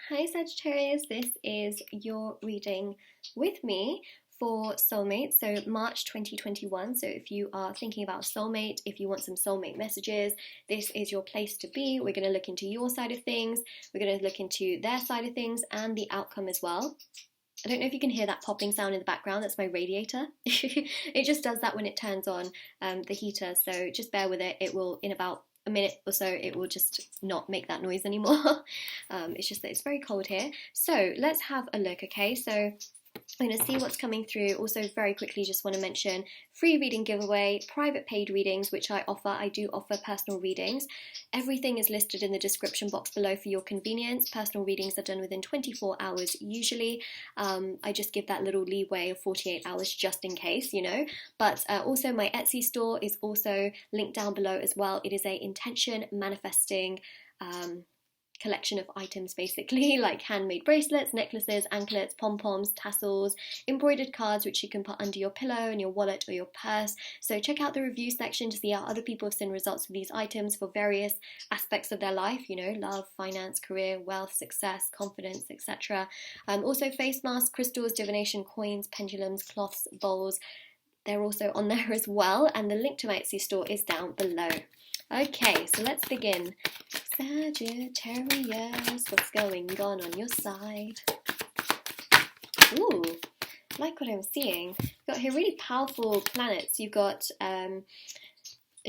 Hi Sagittarius, this is your reading with me for Soulmate, so March 2021. So if you are thinking about soulmate, if you want some soulmate messages, this is your place to be. We're going to look into your side of things, we're going to look into their side of things and the outcome as well. I don't know if you can hear that popping sound in the background, that's my radiator. It just does that when it turns on the heater, so just bear with it. It will, in about a minute or so, it will just not make that noise anymore. It's just that it's very cold here. So let's have a look, okay? So I'm going to see what's coming through. Also, very quickly, just want to mention free reading giveaway, private paid readings, which I offer. I do offer personal readings. Everything is listed in the description box below for your convenience. Personal readings are done within 24 hours usually. I just give that little leeway of 48 hours just in case, you know. But also my Etsy store is also linked down below as well. It is a intention manifesting collection of items, basically, like handmade bracelets, necklaces, anklets, pom-poms, tassels, embroidered cards which you can put under your pillow and your wallet or your purse. So check out the review section to see how other people have seen results with these items for various aspects of their life, you know, love, finance, career, wealth, success, confidence, etc. Also face masks, crystals, divination, coins, pendulums, cloths, bowls, they're also on there as well, and the link to my Etsy store is down below. Okay, so let's begin. Sagittarius, what's going on your side? Ooh, like what I'm seeing. You've got here really powerful planets. You've got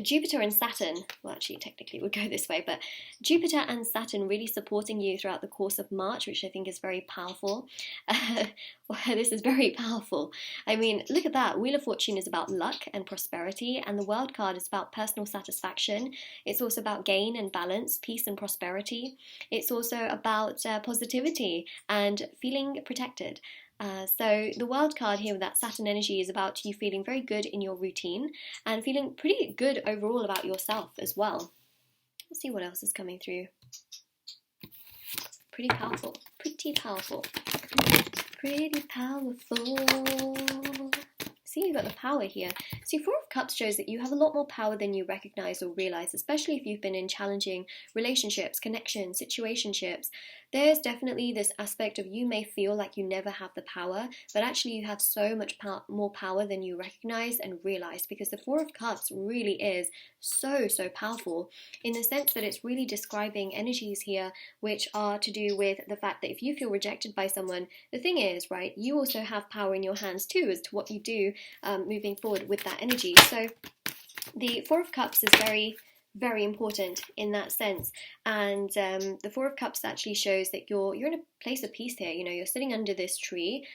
Jupiter and Saturn, well actually technically it would go this way, but Jupiter and Saturn really supporting you throughout the course of March, which I think is very powerful. This is very powerful. I mean, look at that. Wheel of Fortune is about luck and prosperity, and the World card is about personal satisfaction. It's also about gain and balance, peace and prosperity. It's also about positivity and feeling protected. So the World card here with that Saturn energy is about you feeling very good in your routine and feeling pretty good overall about yourself as well. Let's see what else is coming through. Pretty powerful, pretty powerful, pretty powerful. See, you've got the power here. So Four of Cups shows that you have a lot more power than you recognize or realize, especially if you've been in challenging relationships, connections, situationships. There's definitely this aspect of you may feel like you never have the power, but actually you have so much more power than you recognize and realize, because the Four of Cups really is so powerful in the sense that it's really describing energies here which are to do with the fact that if you feel rejected by someone, the thing is, right, you also have power in your hands too as to what you do moving forward with that energy. So the Four of Cups is very important in that sense, and the Four of Cups actually shows that you're in a place of peace here. You know, you're sitting under this tree.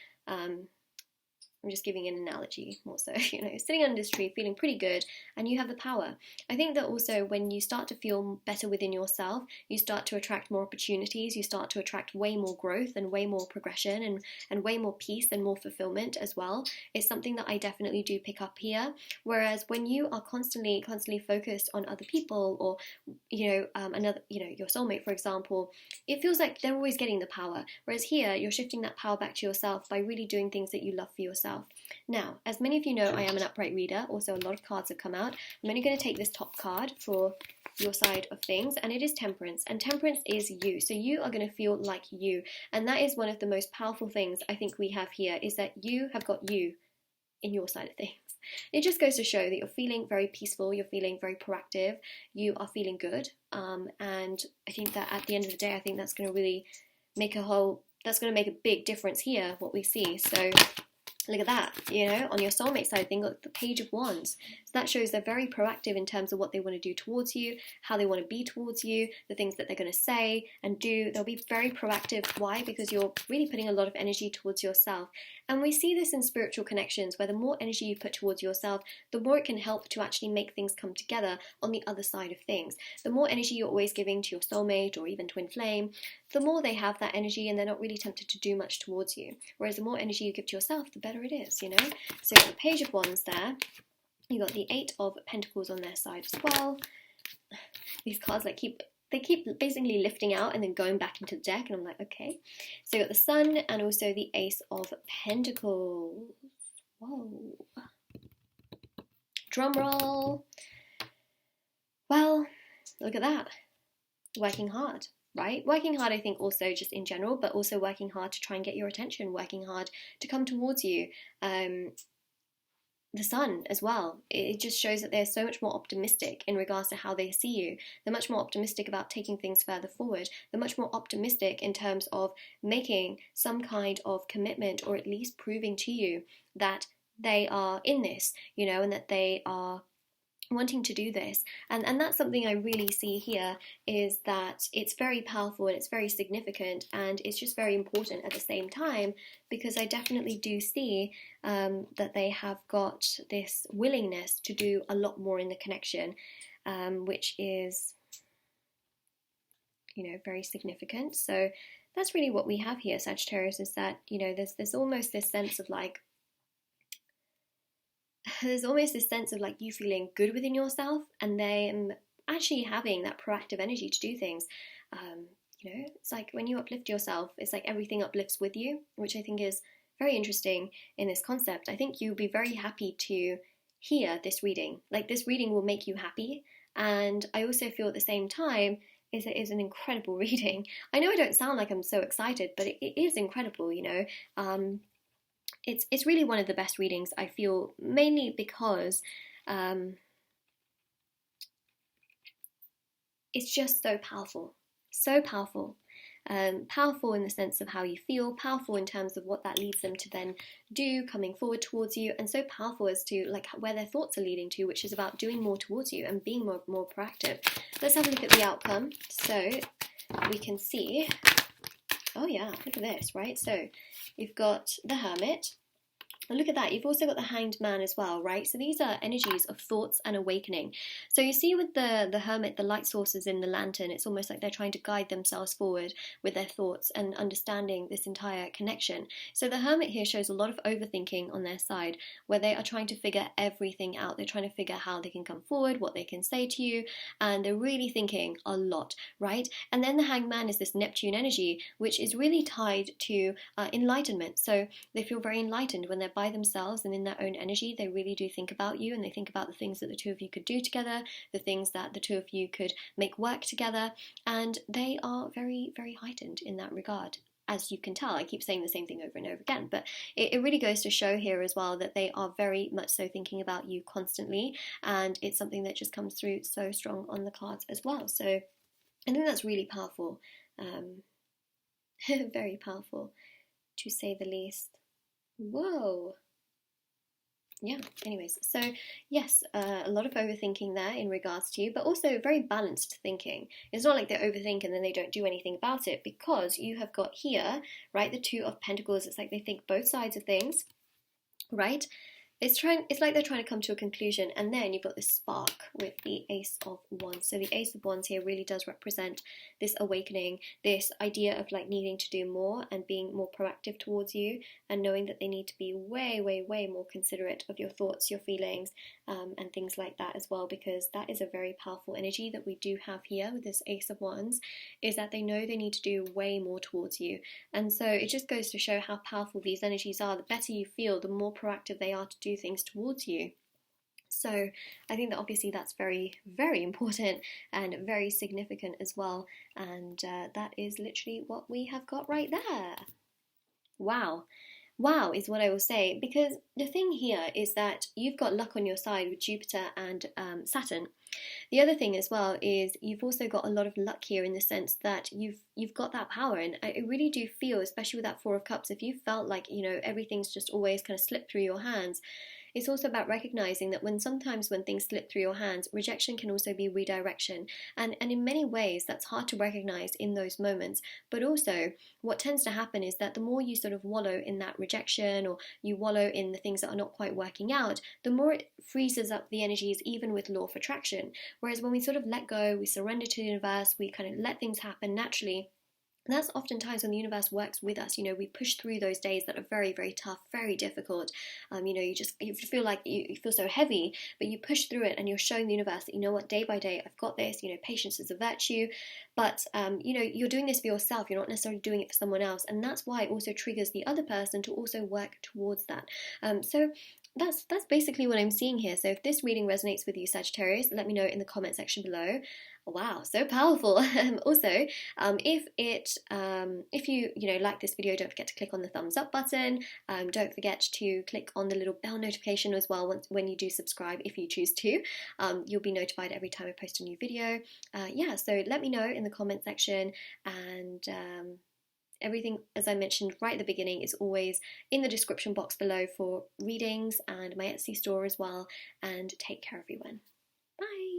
I'm just giving an analogy more so, you know, sitting under this tree feeling pretty good and you have the power. I think that also when you start to feel better within yourself, you start to attract more opportunities, you start to attract way more growth and way more progression and way more peace and more fulfillment as well. It's something that I definitely do pick up here. Whereas when you are constantly focused on other people or, you know, another, you know, your soulmate, for example, it feels like they're always getting the power. Whereas here, you're shifting that power back to yourself by really doing things that you love for yourself. Now, as many of you know, I am an upright reader. Also, a lot of cards have come out. I'm only going to take this top card for your side of things, and it is Temperance. And Temperance is you. So you are going to feel like you. And that is one of the most powerful things I think we have here, is that you have got you in your side of things. It just goes to show that you're feeling very peaceful, you're feeling very proactive, you are feeling good. And I think that at the end of the day, I think that's going to really make a big difference here, what we see. So look at that, you know, on your soulmate side thing, look, the Page of Wands. So that shows they're very proactive in terms of what they want to do towards you, how they want to be towards you, the things that they're going to say and do. They'll be very proactive. Why? Because you're really putting a lot of energy towards yourself. And we see this in spiritual connections, where the more energy you put towards yourself, the more it can help to actually make things come together on the other side of things. The more energy you're always giving to your soulmate or even twin flame, the more they have that energy and they're not really tempted to do much towards you. Whereas the more energy you give to yourself, the better it is, you know? So the Page of Wands there. You got the Eight of Pentacles on their side as well. These cards keep basically lifting out and then going back into the deck, and I'm like, okay. So you got the Sun and also the Ace of Pentacles. Whoa. Drum roll. Well, look at that. Working hard. right? Working hard, I think, also just in general, but also working hard to try and get your attention, working hard to come towards you. The sun as well. It just shows that they're so much more optimistic in regards to how they see you. They're much more optimistic about taking things further forward. They're much more optimistic in terms of making some kind of commitment, or at least proving to you that they are in this, you know, and that they are wanting to do this. And that's something I really see here, is that it's very powerful and it's very significant, and it's just very important at the same time, because I definitely do see that they have got this willingness to do a lot more in the connection, which is, you know, very significant. So that's really what we have here, Sagittarius, is that, you know, there's almost this sense of like, there's almost this sense of like you feeling good within yourself, and them actually having that proactive energy to do things. You know, it's like when you uplift yourself, it's like everything uplifts with you, which I think is very interesting in this concept. I think you'll be very happy to hear this reading. Like, this reading will make you happy, and I also feel at the same time it is an incredible reading. I know I don't sound like I'm so excited, but it is incredible, you know. It's really one of the best readings, I feel, mainly because it's just so powerful, so powerful. Powerful in the sense of how you feel, powerful in terms of what that leads them to then do coming forward towards you, and so powerful as to like where their thoughts are leading to, which is about doing more towards you and being more proactive. Let's have a look at the outcome. So we can see, oh yeah, look at this, right? So you've got the Hermit. And look at that, you've also got the Hanged Man as well, right? So these are energies of thoughts and awakening. So you see with the Hermit, the light sources in the lantern, it's almost like they're trying to guide themselves forward with their thoughts and understanding this entire connection. So the Hermit here shows a lot of overthinking on their side, where they are trying to figure everything out. They're trying to figure how they can come forward, what they can say to you, and they're really thinking a lot, right? And then the Hanged Man is this Neptune energy, which is really tied to enlightenment. So they feel very enlightened when they're by themselves and in their own energy. They really do think about you, and they think about the things that the two of you could do together, the things that the two of you could make work together, and they are very, very heightened in that regard. As you can tell, I keep saying the same thing over and over again, but it really goes to show here as well that they are very much so thinking about you constantly, and it's something that just comes through so strong on the cards as well. So I think that's really powerful, very powerful, to say the least. Whoa. Yeah, anyways, so yes, a lot of overthinking there in regards to you, but also very balanced thinking. It's not like they overthink and then they don't do anything about it, because you have got here, right, the Two of Pentacles. It's like they think both sides of things, right? It's like they're trying to come to a conclusion, and then you've got this spark with the Ace of Wands. So the Ace of Wands here really does represent this awakening, this idea of like needing to do more and being more proactive towards you, and knowing that they need to be way, way, way more considerate of your thoughts, your feelings, and things like that as well, because that is a very powerful energy that we do have here with this Ace of Wands, is that they know they need to do way more towards you. And so it just goes to show how powerful these energies are. The better you feel, the more proactive they are to do things towards you. So I think that obviously that's very, very important and very significant as well. And that is literally what we have got right there. Wow. Wow is what I will say, because the thing here is that you've got luck on your side with Jupiter and Saturn. The other thing as well is you've also got a lot of luck here in the sense that you've got that power, and I really do feel, especially with that Four of Cups, if you felt like, you know, everything's just always kind of slipped through your hands, it's also about recognizing that sometimes when things slip through your hands, rejection can also be redirection. And in many ways, that's hard to recognize in those moments. But also, what tends to happen is that the more you sort of wallow in that rejection, or you wallow in the things that are not quite working out, the more it freezes up the energies, even with law of attraction. Whereas when we sort of let go, we surrender to the universe, we kind of let things happen naturally. And that's oftentimes when the universe works with us. You know, we push through those days that are very, very tough, very difficult. You know, you feel like you feel so heavy, but you push through it, and you're showing the universe that, you know what, day by day, I've got this. You know, patience is a virtue. But, you know, you're doing this for yourself. You're not necessarily doing it for someone else. And that's why it also triggers the other person to also work towards that. So that's basically what I'm seeing here. So if this reading resonates with you, Sagittarius, let me know in the comment section below. Wow, so powerful. Also, if you like this video, don't forget to click on the thumbs up button. Don't forget to click on the little bell notification as well when you do subscribe, if you choose to. You'll be notified every time I post a new video. Yeah, so let me know in the comment section, and everything, as I mentioned right at the beginning, is always in the description box below for readings and my Etsy store as well. And take care, everyone. Bye!